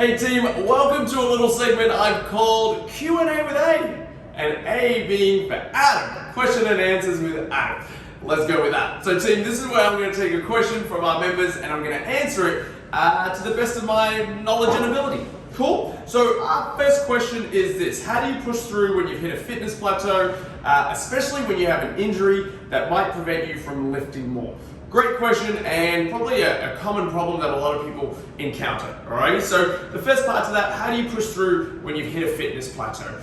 Hey team, welcome to a little segment I've called Q&A with A, and A being for Adam, question and answers with Adam. Let's go with that. So team, this is where I'm going to take a question from our members and I'm going to answer it to the best of my knowledge and ability. Cool? So our first question is this: how do you push through when you've hit a fitness plateau, especially when you have an injury that might prevent you from lifting more? Great question, and probably a common problem that a lot of people encounter. Alrighty, so the first part to that: how do you push through when you've hit a fitness plateau?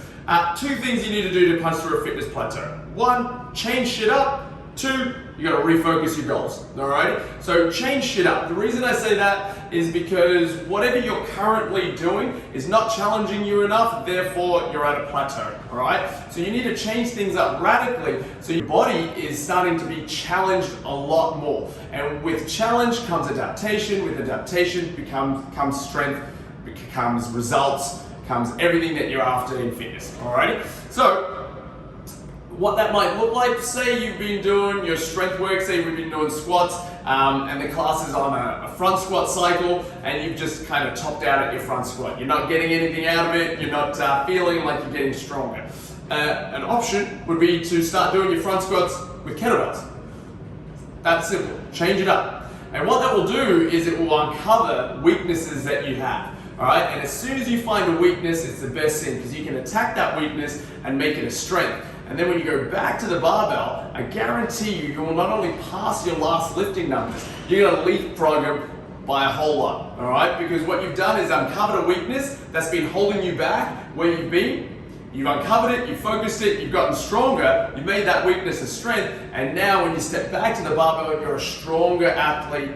Two things you need to do to punch through a fitness plateau. One, change shit up. Two, you gotta refocus your goals. Alright, so change shit up. The reason I say that is because whatever you're currently doing is not challenging you enough, therefore you're at a plateau. Alright, so you need to change things up radically so your body is starting to be challenged a lot more. And with challenge comes adaptation, with adaptation comes strength, becomes results, comes everything that you're after in fitness. Alrighty, so what that might look like: say you've been doing your strength work, say you've been doing squats, and the class is on a front squat cycle, and you've just kind of topped out at your front squat. You're not getting anything out of it, you're not feeling like you're getting stronger. An option would be to start doing your front squats with kettlebells. That's simple, change it up. And what that will do is it will uncover weaknesses that you have. Alright, and as soon as you find a weakness, it's the best thing because you can attack that weakness and make it a strength. And then when you go back to the barbell, I guarantee you will not only pass your last lifting numbers, you're going to leapfrog them by a whole lot. Alright, because what you've done is uncovered a weakness that's been holding you back where you've been. You've uncovered it, you've focused it, you've gotten stronger, you've made that weakness a strength, and now when you step back to the barbell, you're a stronger athlete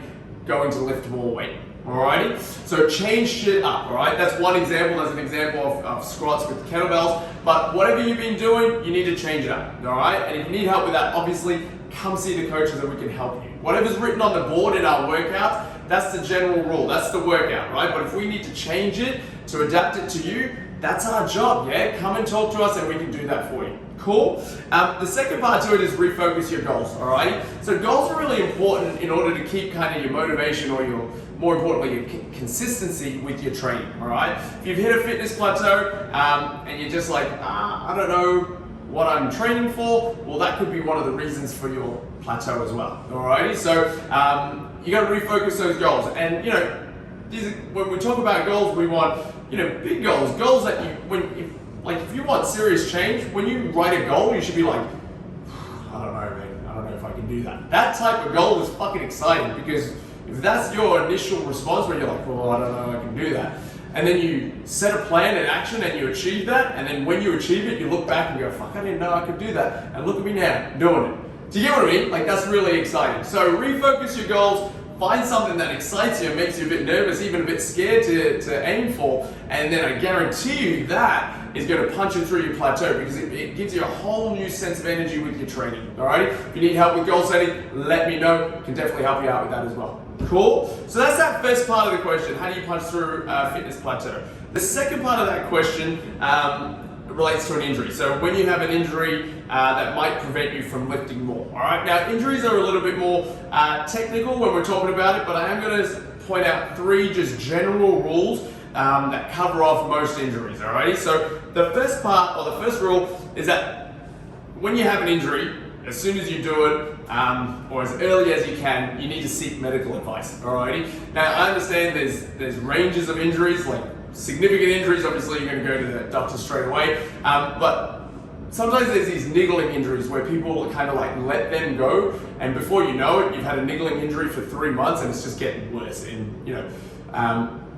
going to lift more weight. Alrighty, so change shit up. Alright, that's one example. That's an example of squats with kettlebells. But whatever you've been doing, you need to change it up. Alright, and if you need help with that, obviously come see the coaches and we can help you. Whatever's written on the board in our workouts, that's the general rule. That's the workout, right? But if we need to change it to adapt it to you, that's our job. Yeah, come and talk to us and we can do that for you. Cool. The second part to it is refocus your goals. Alrighty, so goals are really important in order to keep kind of your motivation or your, more importantly, your consistency with your training. Alright, if you've hit a fitness plateau and you're just like, I don't know what I'm training for, well, that could be one of the reasons for your plateau as well. Alrighty, so you got to refocus those goals. And you know, when we talk about goals, we want, you know, big goals, goals that if you want serious change, when you write a goal, you should be like, I don't know, man, I don't know if I can do that. That type of goal is fucking exciting, because if that's your initial response where you're like, well, I don't know, I can do that, and then you set a plan in action and you achieve that, and then when you achieve it, you look back and go, fuck, I didn't know I could do that, and look at me now, doing it. Do you get what I mean? Like, that's really exciting. So refocus your goals. Find something that excites you and makes you a bit nervous, even a bit scared to aim for, and then I guarantee you that is going to punch you through your plateau, because it gives you a whole new sense of energy with your training. Alrighty? If you need help with goal setting, let me know. Can definitely help you out with that as well. Cool? So that's that first part of the question. How do you punch through fitness plateau? The second part of that question relates to an injury. So when you have an injury that might prevent you from lifting more. Alright, now injuries are a little bit more technical when we're talking about it, but I am going to point out three just general rules that cover off most injuries. Alrighty, so the first part, or the first rule, is that when you have an injury, as soon as you do it, or as early as you can, you need to seek medical advice. Alrighty, now I understand there's ranges of injuries, like significant injuries, obviously you're going to go to the doctor straight away, but sometimes there's these niggling injuries where people kind of like let them go, and before you know it, you've had a niggling injury for 3 months and it's just getting worse, and you know,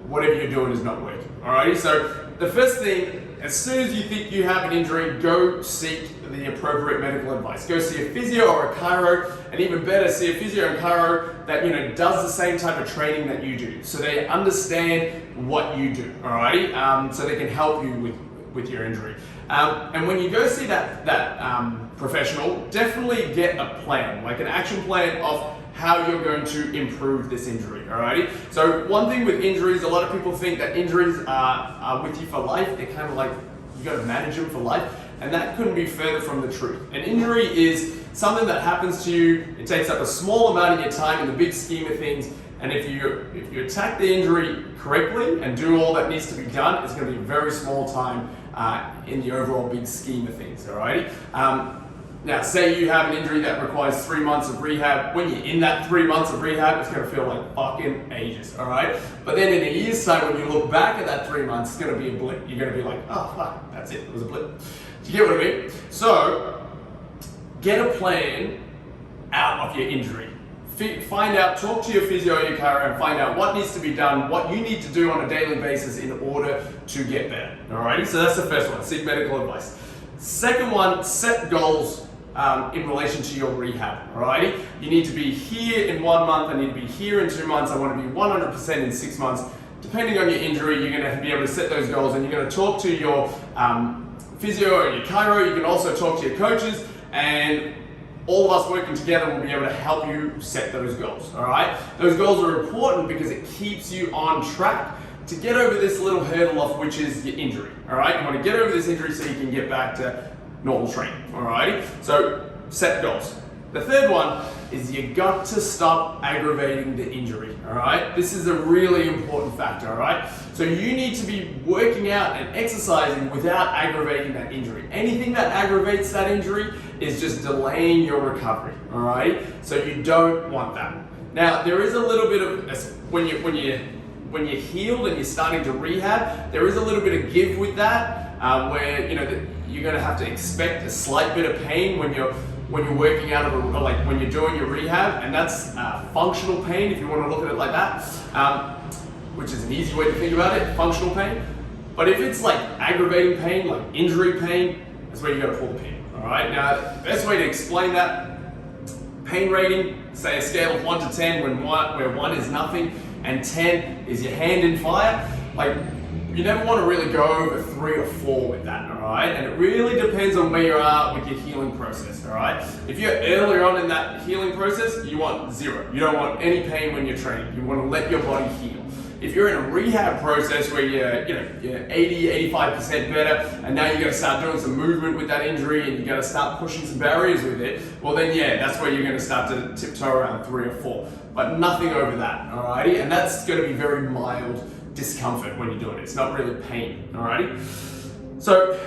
whatever you're doing is not working. Alrighty, so the first thing, as soon as you think you have an injury, go seek the appropriate medical advice. Go see a physio or a chiro, and even better, see a physio and chiro that, you know, does the same type of training that you do, so they understand what you do. Alrighty, so they can help you with your injury. And when you go see that professional, definitely get a plan, like an action plan of how you're going to improve this injury. Alrighty. So one thing with injuries, a lot of people think that injuries are with you for life. They're kind of like, you got to manage them for life. And that couldn't be further from the truth. An injury is something that happens to you. It takes up a small amount of your time in the big scheme of things. And if you attack the injury correctly and do all that needs to be done, it's going to be a very small time in the overall big scheme of things, alrighty? Now, say you have an injury that requires 3 months of rehab. When you're in that 3 months of rehab, it's going to feel like fucking ages, all right? But then in a year's time, when you look back at that 3 months, it's going to be a blip. You're going to be like, oh, fuck, that's it. It was a blip. Do you get what I mean? So, get a plan out of your injury. Find out, talk to your physio or your chiro and find out what needs to be done, what you need to do on a daily basis in order to get better, all righty? So that's the first one, seek medical advice. Second one, set goals in relation to your rehab, alrighty? You need to be here in 1 month, I need to be here in 2 months, I want to be 100% in 6 months. Depending on your injury, you're going to be able to set those goals, and you're going to talk to your physio or your chiro. You can also talk to your coaches, and all of us working together will be able to help you set those goals, alright? Those goals are important because it keeps you on track to get over this little hurdle off, which is your injury, alright? You want to get over this injury so you can get back to normal training, alrighty? So, set goals. The third one is you got to stop aggravating the injury, alright? This is a really important factor, alright? So you need to be working out and exercising without aggravating that injury. Anything that aggravates that injury is just delaying your recovery, alright? So you don't want that. Now, there is a little bit of, when you're healed and you're starting to rehab, there is a little bit of give with that, where you're going to have to expect a slight bit of pain when you're working out of like when you're doing your rehab, and that's functional pain if you want to look at it like that, which is an easy way to think about it, functional pain. But if it's like aggravating pain, like injury pain, that's where you got to pull the pin. All right. Now, the best way to explain that pain rating, say a scale of 1 to 10, where 1 is nothing and 10 is your hand in fire, like you never want to really go over 3 or 4 with that, all right? And it really depends on where you are with your healing process, all right? If you're earlier on in that healing process, you want 0. You don't want any pain when you're training. You want to let your body heal. If you're in a rehab process where you're 80, 85% better, and now you got to start doing some movement with that injury, and you got to start pushing some barriers with it, well then yeah, that's where you're going to start to tiptoe around 3 or 4. But nothing over that, alrighty? And that's going to be very mild discomfort when you're doing it. It's not really pain, alrighty? So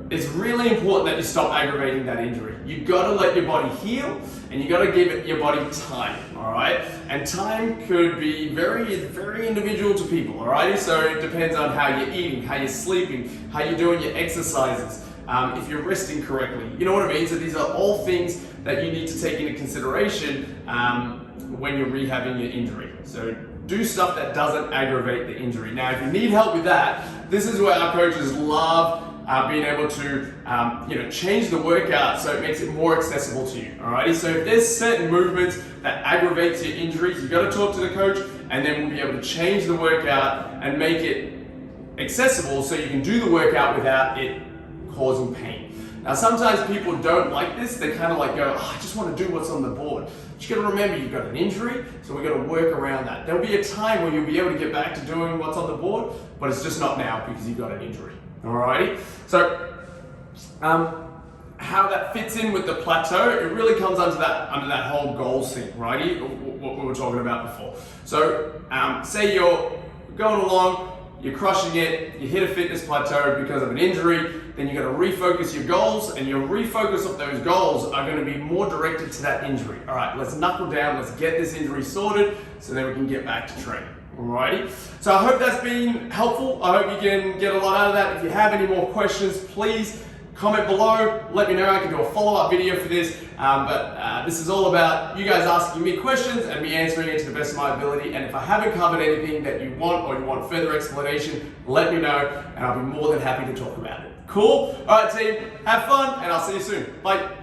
it's really important that you stop aggravating that injury. You've got to let your body heal, and you got to give it your body time, alright? And time could be very, very individual to people, alrighty? So it depends on how you're eating, how you're sleeping, how you're doing your exercises, if you're resting correctly. You know what I mean? So these are all things that you need to take into consideration when you're rehabbing your injury. So do stuff that doesn't aggravate the injury. Now, if you need help with that, this is where our coaches love being able to change the workout so it makes it more accessible to you. Alrighty, so if there's certain movements that aggravates your injuries, you've got to talk to the coach, and then we'll be able to change the workout and make it accessible so you can do the workout without it causing pain. Now, sometimes people don't like this. They kind of like go, oh, I just want to do what's on the board. But you got to remember, you've got an injury, so we've got to work around that. There'll be a time when you'll be able to get back to doing what's on the board, but it's just not now because you've got an injury. Alrighty? So, how that fits in with the plateau, it really comes under that whole goals thing, righty? What we were talking about before. So, say you're going along, you're crushing it, you hit a fitness plateau because of an injury, then you're going to refocus your goals, and your refocus of those goals are going to be more directed to that injury. All right, let's knuckle down, let's get this injury sorted so then we can get back to training. Alrighty, so I hope that's been helpful. I hope you can get a lot out of that. If you have any more questions, please comment below. Let me know. I can do a follow-up video for this. But this is all about you guys asking me questions and me answering it to the best of my ability. And if I haven't covered anything that you want or you want further explanation, let me know, and I'll be more than happy to talk about it. Cool? All right, team. Have fun, and I'll see you soon. Bye.